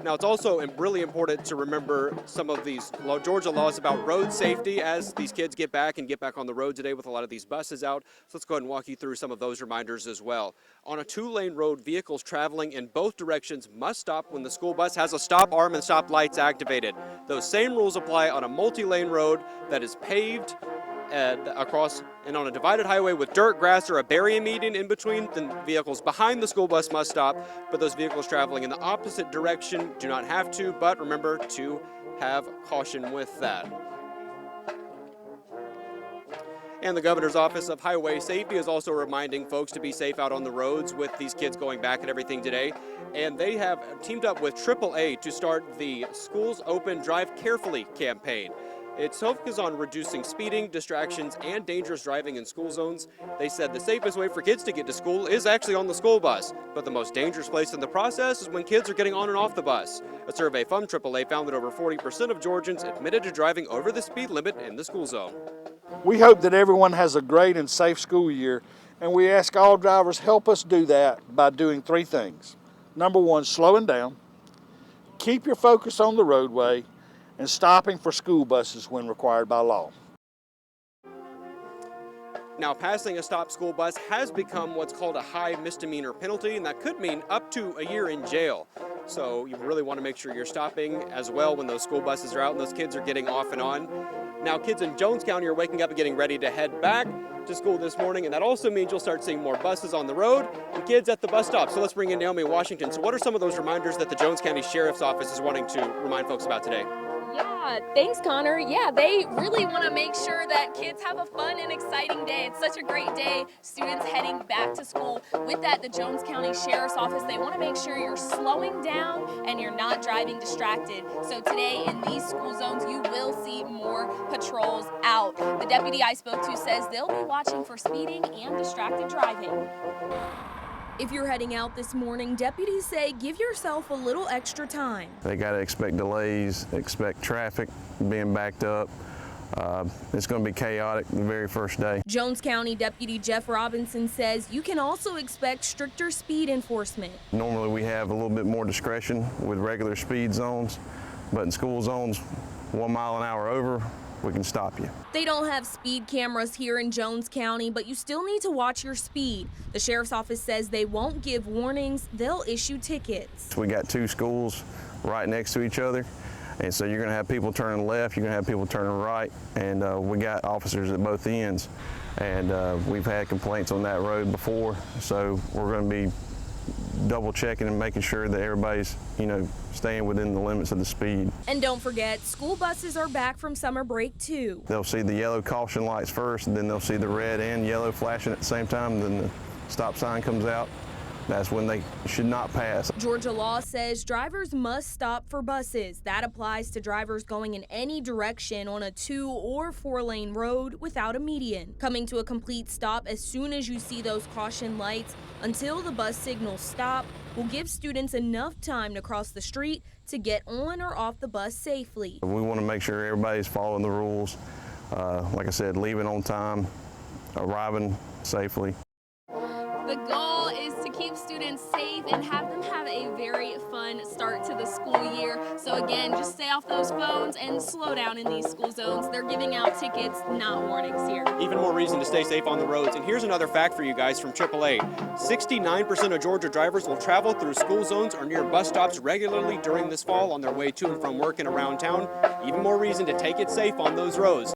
Now, it's also really important to remember some of these Georgia laws about road safety as these kids get back on the road today with a lot of these buses out. So let's go ahead and walk you through some of those reminders as well. On a 2-lane road, vehicles traveling in both directions must stop when the school bus has a stop arm and stop lights activated. Those same rules apply on a multi-lane road that is paved and on a divided highway with dirt, grass, or a barrier median in between. The vehicles behind the school bus must stop, but those vehicles traveling in the opposite direction do not have to, but remember to have caution with that. And the Governor's Office of Highway Safety is also reminding folks to be safe out on the roads with these kids going back and everything today. And they have teamed up with AAA to start the Schools Open Drive Carefully campaign. Its focus on reducing speeding, distractions, and dangerous driving in school zones. They said the safest way for kids to get to school is actually on the school bus, but the most dangerous place in the process is when kids are getting on and off the bus. A survey from AAA found that over 40% of Georgians admitted to driving over the speed limit in the school zone. We hope that everyone has a great and safe school year, and we ask all drivers help us do that by doing 3 things. Number 1, slowing down, keep your focus on the roadway, and stopping for school buses when required by law. Now, passing a stopped school bus has become what's called a high misdemeanor penalty, and that could mean up to a year in jail. So you really want to make sure you're stopping as well when those school buses are out and those kids are getting off and on. Now, kids in Jones County are waking up and getting ready to head back to school this morning, and that also means you'll start seeing more buses on the road and kids at the bus stop. So let's bring in Naomi Washington. So what are some of those reminders that the Jones County Sheriff's Office is wanting to remind folks about today? Yeah, thanks, Connor. Yeah, they really want to make sure that kids have a fun and exciting day. It's such a great day. Students heading back to school. With that, the Jones County Sheriff's Office, they want to make sure you're slowing down and you're not driving distracted. So today in these school zones, you will see more patrols out. The deputy I spoke to says they'll be watching for speeding and distracted driving. If you're heading out this morning, deputies say give yourself a little extra time. They got to expect delays, expect traffic being backed up. It's going to be chaotic the very first day. Jones County Deputy Jeff Robinson says you can also expect stricter speed enforcement. Normally we have a little bit more discretion with regular speed zones, but in school zones, 1 mile an hour over, we can stop you. They don't have speed cameras here in Jones County, but you still need to watch your speed. The Sheriff's Office says they won't give warnings, they'll issue tickets. We got 2 schools right next to each other, and so you're going to have people turning left, you're going to have people turning right, and we got officers at both ends. And we've had complaints on that road before, so we're going to be double checking and making sure that everybody's, staying within the limits of the speed. And don't forget, school buses are back from summer break too. They'll see the yellow caution lights first, and then they'll see the red and yellow flashing at the same time, then the stop sign comes out. That's when they should not pass. Georgia law says drivers must stop for buses. That applies to drivers going in any direction on a 2- or 4-lane road without a median. Coming to a complete stop as soon as you see those caution lights until the bus signals stop will give students enough time to cross the street to get on or off the bus safely. We want to make sure everybody's following the rules. Like I said, leaving on time, arriving safely. The goal is to keep students safe and have them have a very fun start to the school year. So again, just stay off those phones and slow down in these school zones. They're giving out tickets, not warnings here. Even more reason to stay safe on the roads. And here's another fact for you guys from AAA. 69% of Georgia drivers will travel through school zones or near bus stops regularly during this fall on their way to and from work and around town. Even more reason to take it safe on those roads.